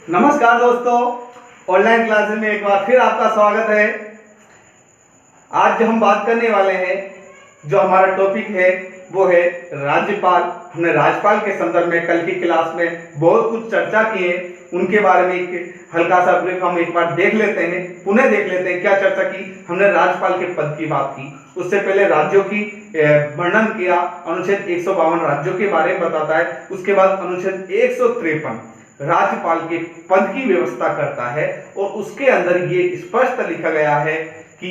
नमस्कार दोस्तों, online classes में एक बार फिर आपका स्वागत है। आज जो हम बात करने वाले हैं, जो हमारा टॉपिक है वो है राज्यपाल। हमने राज्यपाल के संदर्भ में कल की क्लास में बहुत कुछ चर्चा की है, उनके बारे में एक हल्का सा ब्रीफ हम एक बार देख लेते हैं, पुनः देख लेते हैं क्या चर्चा की हमने। राज्यपाल के पद की बात की, उससे पहले राज्यों की वर्णन किया। अनुच्छेद 152 राज्यों के बारे में बताता है। उसके बाद अनुच्छेद 153 राज्यपाल के पद की व्यवस्था करता है और उसके अंदर ये स्पष्ट लिखा गया है कि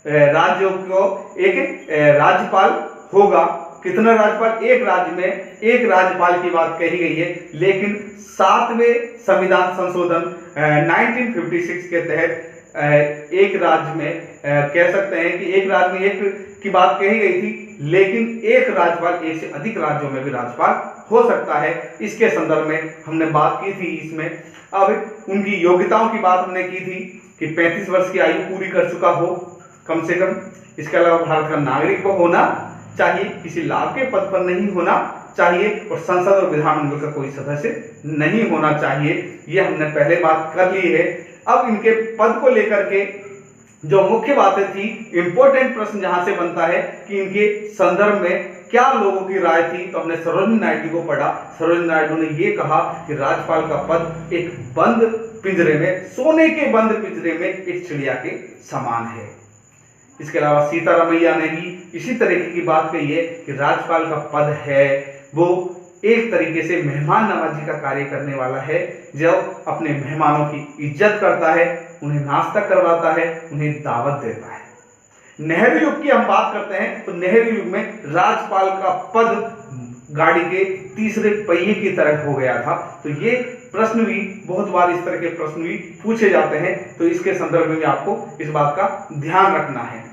राज्यों को एक राज्यपाल होगा। कितना राज्यपाल? एक राज्य में एक राज्यपाल की बात कही गई है, लेकिन 7वें संविधान संशोधन 1956 के तहत एक राज्य में कह सकते हैं कि एक राज्य में एक की बात कही गई थी, लेकिन एक राज्यपाल एक से अधिक राज्यों में भी राज्यपाल हो सकता है। इसके संदर्भ में हमने बात की थी। इसमें अब उनकी योग्यताओं की बात हमने की थी कि 35 वर्ष की आयु पूरी कर चुका हो कम से कम। इसके अलावा भारत का नागरिक वो होना चाहिए, किसी लाभ के पद पर नहीं होना चाहिए और संसद और विधानमंडल का कोई सदस्य नहीं होना चाहिए। ये हमने पहले बात कर ली है। अब इनके पद को लेकर के जो मुख्य बातें थी, इंपॉर्टेंट प्रश्न जहां से बनता है कि इनके संदर्भ में क्या लोगों की राय थी, तो हमने सरोजिनी नायडू को पढ़ा। सरोजिनी नायडू ने यह कहा कि राज्यपाल का पद एक बंद पिंजरे में, सोने के बंद पिंजरे में एक चिड़िया के समान है। इसके अलावा सीतारामैया ने भी इसी तरीके की बात कही है कि राज्यपाल का पद है वो एक तरीके से मेहमान नवाजी का कार्य करने वाला है, जो अपने मेहमानों की इज्जत करता है, उन्हें नाश्ता करवाता है, उन्हें दावत देता है। नेहरू युग की हम बात करते हैं तो नेहरू युग में राज्यपाल का पद गाड़ी के तीसरे पहिए की तरह हो गया था। तो ये प्रश्न भी बहुत बार इस तरह के प्रश्न भी पूछे जाते हैं, तो इसके संदर्भ में आपको इस बात का ध्यान रखना है।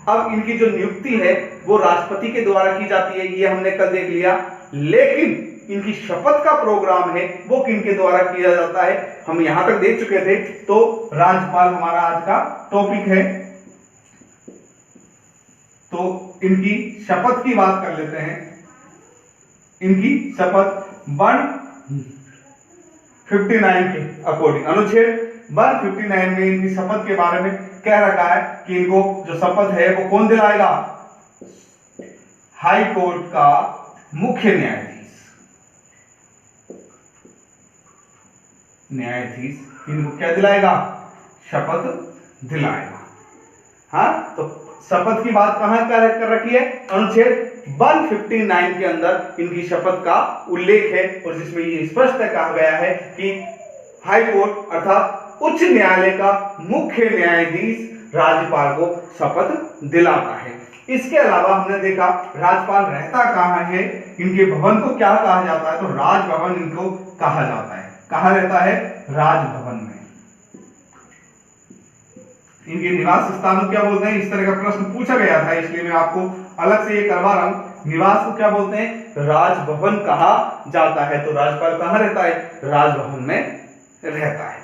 अब इनकी जो नियुक्ति है वो राष्ट्रपति के द्वारा की जाती है, ये हमने कल देख लिया। लेकिन इनकी शपथ का प्रोग्राम है वो किनके द्वारा किया जाता है, हम यहां तक देख चुके थे। तो राज्यपाल हमारा आज का टॉपिक है, तो इनकी शपथ की बात कर लेते हैं। इनकी शपथ 159 के अकॉर्डिंग, अनुच्छेद 159 में इनकी शपथ के बारे में कह रखा है कि इनको जो शपथ है वो कौन दिलाएगा? हाई कोर्ट का मुख्य न्यायाधीश इनको क्या दिलाएगा? शपथ दिलाएगा। हाँ, तो शपथ की बात कहां कर रखी है? अनुच्छेद 159 के अंदर इनकी शपथ का उल्लेख है और जिसमें ये स्पष्ट कहा गया है कि हाई कोर्ट अर्थात उच्च न्यायालय का मुख्य न्यायाधीश राज्यपाल को शपथ दिलाता है। इसके अलावा हमने देखा राज्यपाल रहता कहां है, इनके भवन को क्या कहा जाता है? तो राजभवन इनको कहा जाता है। कहां रहता है? राजभवन में। इनके निवास स्थान को क्या बोलते हैं? इस तरह का प्रश्न पूछा गया था, इसलिए मैं आपको अलग से ये करवा रहा हूं। निवास को क्या बोलते हैं? राजभवन कहा जाता है। तो राज्यपाल कहां रहता है? राजभवन में रहता है।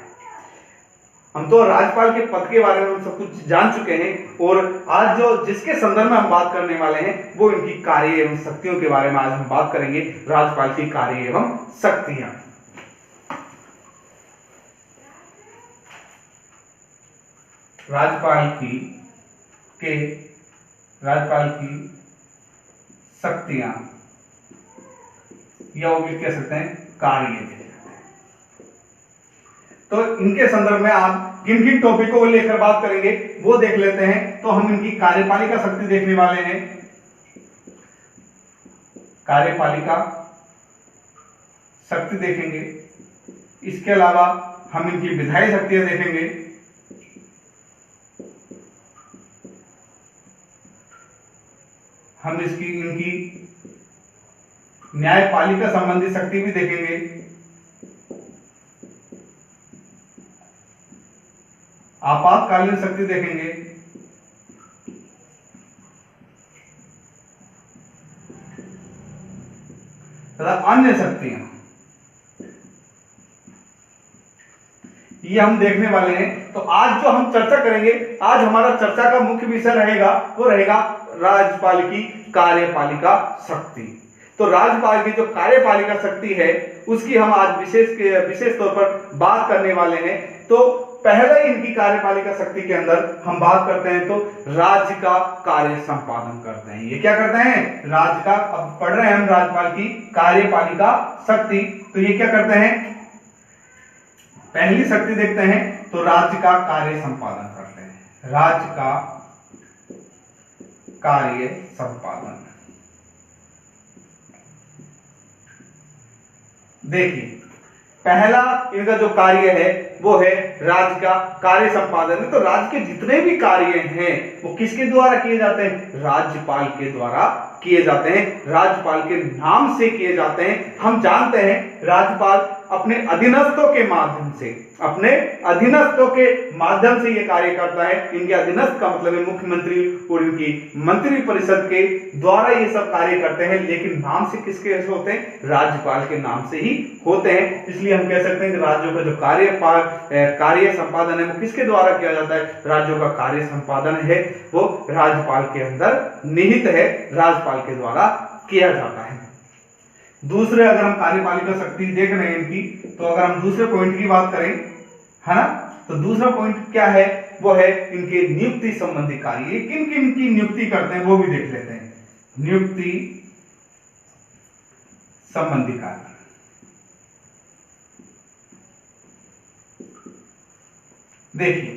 हम तो राज्यपाल के पद के बारे में सब कुछ जान चुके हैं और आज जो जिसके संदर्भ में हम बात करने वाले हैं वो इनकी कार्य एवं शक्तियों के बारे में आज हम बात करेंगे। राज्यपाल की कार्य एवं शक्तियां। राज्यपाल की शक्तियां या वो भी कह सकते हैं कार्य। तो इनके संदर्भ में आप किन किन टॉपिकों को लेकर बात करेंगे वो देख लेते हैं। तो हम इनकी कार्यपालिका शक्ति देखने वाले हैं। कार्यपालिका शक्ति देखेंगे। इसके अलावा हम इनकी विधायी शक्तियां देखेंगे। हम इनकी न्यायपालिका संबंधी शक्ति भी देखेंगे। आपातकालीन शक्ति देखेंगे। तथा अन्य शक्तियां ये हम देखने वाले हैं। तो आज जो हम चर्चा करेंगे, आज हमारा चर्चा का मुख्य विषय रहेगा वो रहेगा राज्यपाल की कार्यपालिका शक्ति। तो राज्यपाल की जो कार्यपालिका शक्ति है उसकी हम आज विशेष तौर पर बात करने वाले हैं। तो पहले इनकी कार्यपालिका शक्ति के अंदर हम बात करते हैं तो राज्य का कार्य संपादन करते हैं। ये क्या करते हैं? राज्य का, अब पढ़ रहे हैं हम राज्यपाल की कार्यपालिका शक्ति, तो ये क्या करते हैं? पहली शक्ति देखते हैं तो राज्य का कार्य संपादन करते हैं। राज्य का कार्य संपादन, देखिए पहला इनका जो कार्य है वो है राज्य का कार्य संपादन। तो राज्य के जितने भी कार्य हैं वो किसके द्वारा किए जाते हैं? राज्यपाल के द्वारा किए जाते हैं, राज्यपाल के नाम से किए जाते हैं। हम जानते हैं राज्यपाल अपने अधीनस्थों के माध्यम से ये कार्य करता है। इनके अधीनस्थ का मतलब है मुख्यमंत्री और इनकी मंत्री परिषद के द्वारा ये सब कार्य करते हैं, लेकिन नाम से किसके होते हैं? राज्यपाल के नाम से ही होते हैं। इसलिए हम कह सकते हैं कि राज्यों का जो कार्य संपादन है वो किसके द्वारा किया जाता है? राज्यों का कार्य संपादन है वो राज्यपाल के अंदर निहित है, राज्यपाल के द्वारा किया जाता है। दूसरे अगर हम कार्यपालिका शक्ति देख रहे हैं इनकी, तो अगर हम दूसरे पॉइंट की बात करें, है ना, तो दूसरा पॉइंट क्या है? वो है इनके नियुक्ति संबंधी कार्य। किन किन की नियुक्ति करते हैं वो भी देख लेते हैं। नियुक्ति संबंधी कार्य, देखिए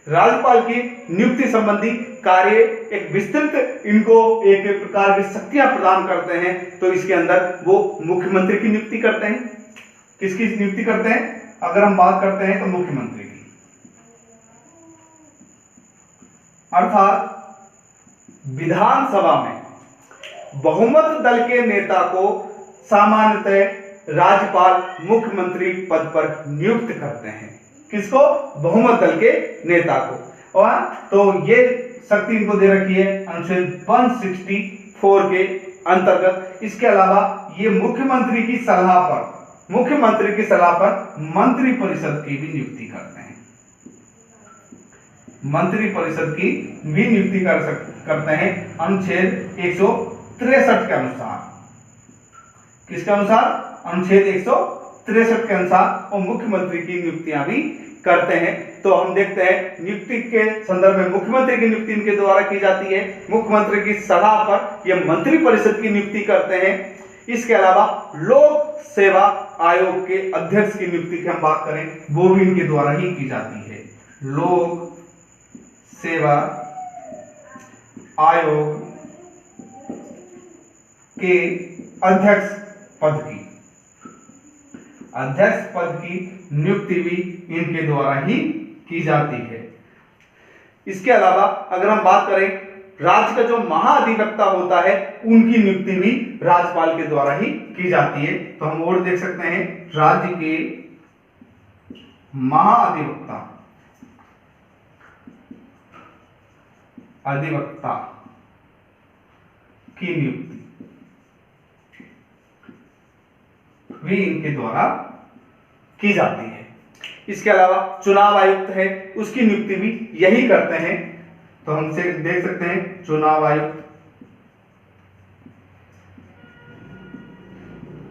राज्यपाल की नियुक्ति संबंधी कार्य एक विस्तृत इनको एक प्रकार की शक्तियां प्रदान करते हैं। तो इसके अंदर वो मुख्यमंत्री की नियुक्ति करते हैं। किसकी नियुक्ति करते हैं? अगर हम बात करते हैं तो मुख्यमंत्री की, अर्थात विधानसभा में बहुमत दल के नेता को सामान्यतः राज्यपाल मुख्यमंत्री पद पर नियुक्त करते हैं। किसको? बहुमत दल के नेता को। और तो ये शक्ति इनको दे रखी है अनुच्छेद 164 के अंतर्गत। इसके अलावा ये मुख्यमंत्री की सलाह पर मंत्री परिषद की भी नियुक्ति करते हैं। मंत्री परिषद की भी नियुक्ति करते हैं अनुच्छेद 163 के अनुसार। किसके अनुसार? अनुच्छेद 163 के अनुसार वो मुख्यमंत्री की नियुक्तियां भी करते हैं। तो हम देखते हैं नियुक्ति के संदर्भ में मुख्यमंत्री की नियुक्ति इनके द्वारा की जाती है। मुख्यमंत्री की सलाह पर ये मंत्री परिषद की नियुक्ति करते हैं। इसके अलावा लोक सेवा आयोग के अध्यक्ष की नियुक्ति की हम बात करें वो भी इनके द्वारा ही की जाती है। लोक सेवा आयोग के अध्यक्ष पद की नियुक्ति भी इनके द्वारा ही की जाती है। इसके अलावा अगर हम बात करें राज्य का जो महाधिवक्ता होता है उनकी नियुक्ति भी राज्यपाल के द्वारा ही की जाती है। तो हम और देख सकते हैं राज्य के महाधिवक्ता की नियुक्ति भी इनके द्वारा की जाती है। इसके अलावा चुनाव आयुक्त है उसकी नियुक्ति भी यही करते हैं। तो हम से देख सकते हैं चुनाव आयुक्त,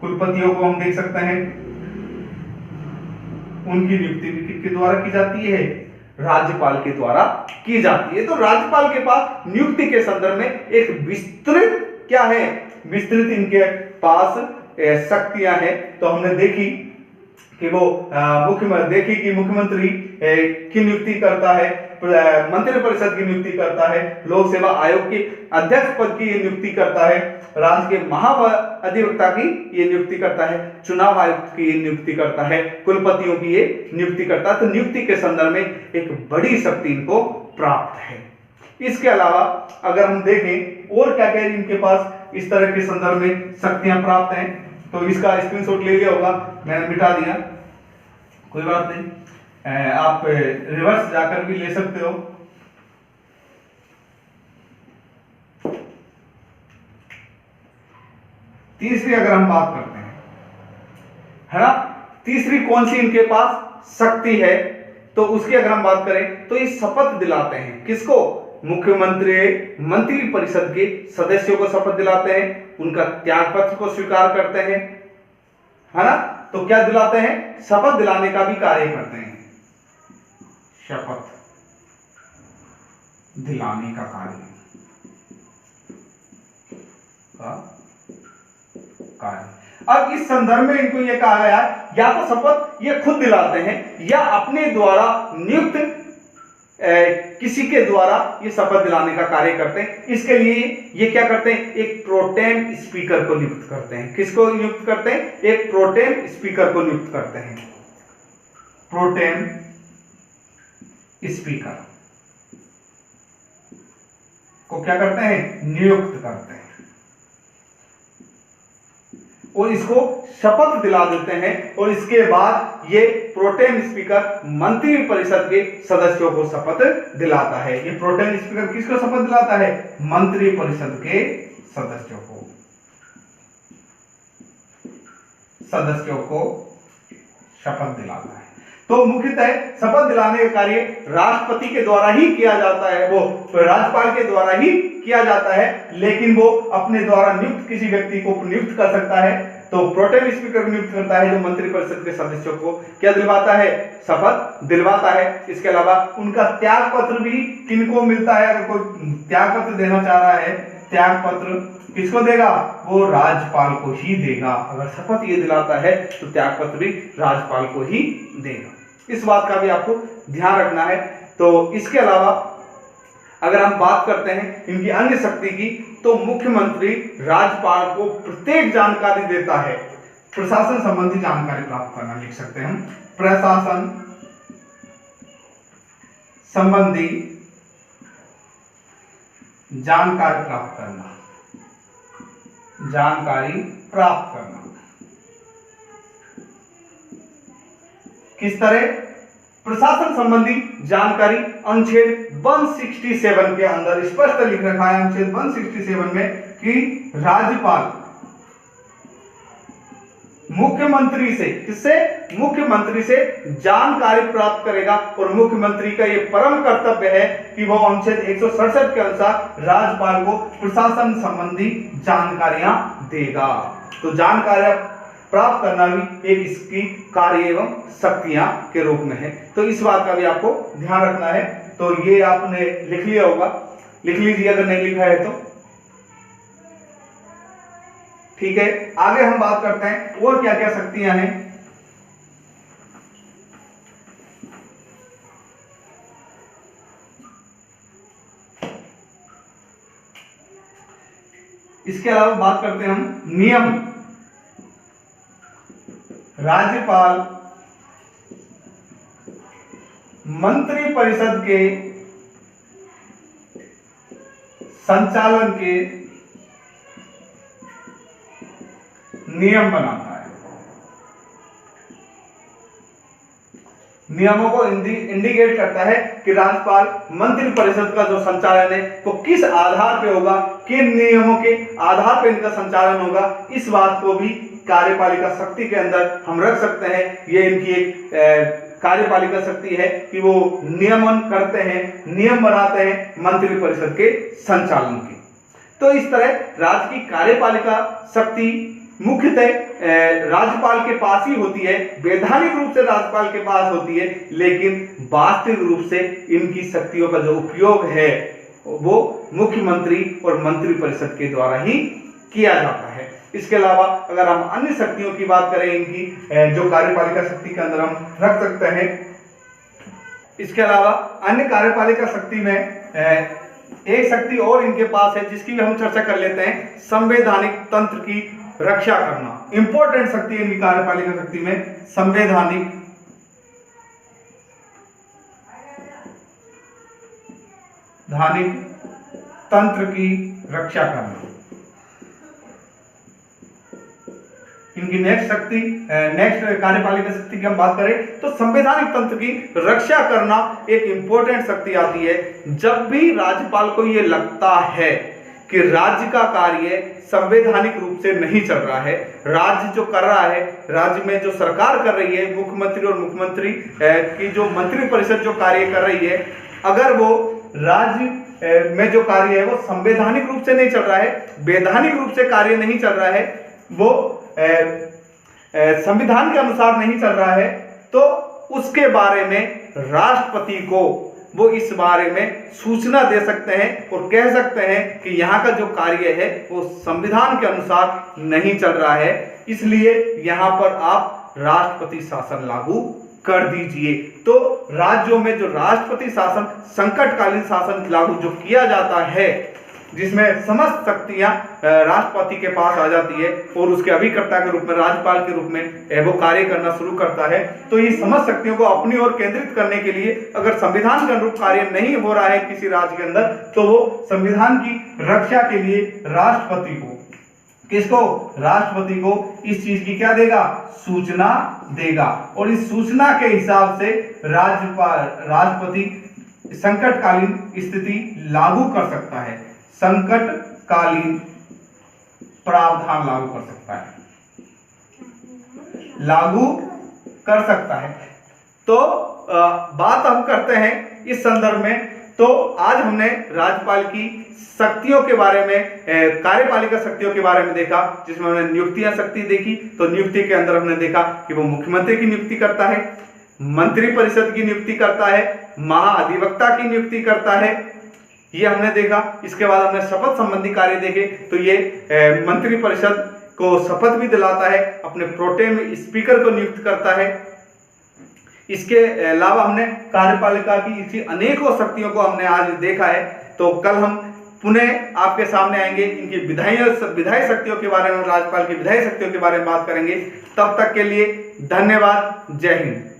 कुलपतियों को हम देख सकते हैं उनकी नियुक्ति भी किसके द्वारा की जाती है? राज्यपाल के द्वारा की जाती है। तो राज्यपाल के पास नियुक्ति के संदर्भ में एक विस्तृत क्या है? विस्तृत इनके पास शक्तियां हैं। तो हमने देखी कि वो मुख्यमंत्री की नियुक्ति करता है, मंत्री परिषद की नियुक्ति करता है, लोक सेवा आयोग के अध्यक्ष पद की नियुक्ति करता है, राज्य के महाधिवक्ता की ये नियुक्ति करता है, चुनाव आयुक्त की नियुक्ति करता है, कुलपतियों की ये नियुक्ति करता है। तो नियुक्ति के संदर्भ में एक बड़ी शक्ति इनको प्राप्त है। इसके अलावा अगर हम देखें और क्या क्या इनके पास इस तरह के संदर्भ में शक्तियां प्राप्त हैं, तो इसका स्क्रीनशॉट ले लिया होगा, मैंने मिटा दिया, कोई बात नहीं, आप रिवर्स जाकर भी ले सकते हो। तीसरी अगर हम बात करते हैं, है ना, तीसरी कौन सी इनके पास शक्ति है, तो उसकी अगर हम बात करें तो ये शपथ दिलाते हैं। किसको? मुख्यमंत्री मंत्री परिषद के सदस्यों को शपथ दिलाते हैं, उनका त्याग पत्र को स्वीकार करते हैं, है ना। तो क्या दिलाते हैं, शपथ दिलाने का भी कार्य करते हैं, शपथ दिलाने का कार्य अब इस संदर्भ में इनको यह कहा गया है या तो शपथ ये खुद दिलाते हैं या अपने द्वारा नियुक्त किसी के द्वारा ये शपथ दिलाने का कार्य करते हैं। इसके लिए ये क्या करते हैं, एक प्रोटेम स्पीकर को नियुक्त करते हैं। किसको नियुक्त करते हैं, एक प्रोटेम स्पीकर को नियुक्त करते हैं, प्रोटेम स्पीकर को क्या करते हैं, नियुक्त करते हैं और इसको शपथ दिला देते हैं। और इसके बाद ये प्रोटेम स्पीकर मंत्री परिषद के सदस्यों को शपथ दिलाता है। ये प्रोटेम स्पीकर किसको शपथ दिलाता है, मंत्री परिषद के सदस्यों को शपथ दिलाता है। तो मुख्यतः शपथ दिलाने का कार्य राष्ट्रपति के द्वारा ही किया जाता है, वो राज्यपाल के द्वारा ही किया जाता है, लेकिन वो अपने द्वारा नियुक्त किसी व्यक्ति को नियुक्त कर सकता है। तो प्रोटेम स्पीकर नियुक्त करता है जो मंत्री परिषद के सदस्यों को क्या दिलवाता है, शपथ दिलवाता है। इसके अलावा उनका त्याग पत्र भी किनको मिलता है, अगर कोई त्याग पत्र देना चाह रहा है, त्याग पत्र किसको देगा, वो राज्यपाल को ही देगा। अगर शपथ ये दिलाता है तो त्याग पत्र भी राज्यपाल को ही देगा। इस बात का भी आपको ध्यान रखना है। तो इसके अलावा अगर हम बात करते हैं इनकी अन्य शक्ति की, तो मुख्यमंत्री राज्यपाल को प्रत्येक जानकारी देता है, प्रशासन संबंधी जानकारी प्राप्त करना, लिख सकते हैं हम, प्रशासन संबंधी जानकारी प्राप्त करना, जानकारी प्राप्त करना किस तरह, प्रशासन संबंधी जानकारी अनुच्छेद 167 के अंदर स्पष्ट लिख रखा है, अनुच्छेद 167 में, कि राज्यपाल मुख्यमंत्री से, किससे, मुख्यमंत्री से जानकारी प्राप्त करेगा और मुख्यमंत्री का यह परम कर्तव्य है कि वो अनुच्छेद 167 के अनुसार राज्यपाल को प्रशासन संबंधी जानकारियां देगा। तो जानकारियां प्राप्त करना भी एक इसकी कार्य एवं शक्तियां के रूप में है। तो इस बात का भी आपको ध्यान रखना है। तो ये आपने लिख लिया होगा, लिख लीजिए अगर नहीं लिखा है तो, ठीक है। आगे हम बात करते हैं और क्या क्या शक्तियां हैं। इसके अलावा बात करते हैं हम नियम। राज्यपाल मंत्री परिषद के संचालन के नियम बनाता है। नियमों को इंडिकेट करता है कि राज्यपाल मंत्री परिषद का जो संचालन है वो किस आधार पे होगा, किन नियमों के आधार पे इनका संचालन होगा। इस बात को भी कार्यपालिका शक्ति के अंदर हम रख सकते हैं। ये इनकी एक कार्यपालिका शक्ति है कि वो नियमन करते हैं, नियम बनाते हैं मंत्री परिषद के संचालन के। तो इस तरह राज्य की कार्यपालिका शक्ति मुख्यतः राज्यपाल के पास ही होती है, वैधानिक रूप से राज्यपाल के पास होती है, लेकिन वास्तविक रूप से इनकी शक्तियों का जो उपयोग है वो मुख्यमंत्री और मंत्री परिषद के द्वारा ही किया जाता है। इसके अलावा अगर हम अन्य शक्तियों की बात करें इनकी जो कार्यपालिका शक्ति के अंदर हम रख सकते हैं, इसके अलावा अन्य कार्यपालिका शक्ति में एक शक्ति और इनके पास है जिसकी भी हम चर्चा कर लेते हैं, संवैधानिक तंत्र की रक्षा करना। इंपॉर्टेंट शक्ति इनकी कार्यपालिका शक्ति में संवैधानिक तंत्र की रक्षा करना। इनकी नेक्स्ट कार्यपालिका शक्ति की हम बात करें तो संवैधानिक तंत्र की रक्षा करना एक इंपॉर्टेंट शक्ति आती है। जब भी राज्यपाल को यह लगता है कि राज्य का कार्य संवैधानिक रूप से नहीं चल रहा है, राज्य जो कर रहा है, राज्य में जो सरकार कर रही है, मुख्यमंत्री और मुख्यमंत्री की जो मंत्री परिषद जो कार्य कर रही है, अगर वो राज्य में जो कार्य है वो संवैधानिक रूप से नहीं चल रहा है, वैधानिक रूप से कार्य नहीं चल रहा है, वो संविधान के अनुसार नहीं चल रहा है, तो उसके बारे में राष्ट्रपति को वो इस बारे में सूचना दे सकते हैं और कह सकते हैं कि यहाँ का जो कार्य है वो संविधान के अनुसार नहीं चल रहा है, इसलिए यहाँ पर आप राष्ट्रपति शासन लागू कर दीजिए। तो राज्यों में जो राष्ट्रपति शासन, संकटकालीन शासन लागू जो किया जाता है, जिसमें समस्त शक्तियां राष्ट्रपति के पास आ जाती है और उसके अभिकर्ता के रूप में, राज्यपाल के रूप में वो कार्य करना शुरू करता है, तो ये समस्त शक्तियों को अपनी ओर केंद्रित करने के लिए अगर संविधान के अनुरूप कार्य नहीं हो रहा है किसी राज्य के अंदर, तो वो संविधान की रक्षा के लिए राष्ट्रपति को, किसको, राष्ट्रपति को इस चीज की क्या देगा, सूचना देगा, और इस सूचना के हिसाब से राष्ट्रपति संकटकालीन स्थिति लागू कर सकता है, संकटकालीन प्रावधान लागू कर सकता है, लागू कर सकता है। तो बात हम करते हैं इस संदर्भ में। तो आज हमने राज्यपाल की शक्तियों के बारे में, कार्यपालिका शक्तियों के बारे में देखा, जिसमें हमने नियुक्तियां शक्ति देखी। तो नियुक्ति के अंदर हमने देखा कि वो मुख्यमंत्री की नियुक्ति करता है, मंत्रिपरिषद की नियुक्ति करता है, महाअधिवक्ता की नियुक्ति करता है, ये हमने देखा। इसके बाद हमने शपथ संबंधी कार्य देखे। तो ये मंत्रिपरिषद को शपथ भी दिलाता है, अपने प्रोटेम स्पीकर को नियुक्त करता है। इसके अलावा हमने कार्यपालिका की इसी अनेकों शक्तियों को हमने आज देखा है। तो कल हम पुनः आपके सामने आएंगे, इनकी विधायी शक्तियों के बारे में, राज्यपाल की विधायी शक्तियों के बारे में बात करेंगे। तब तक के लिए धन्यवाद। जय हिंद।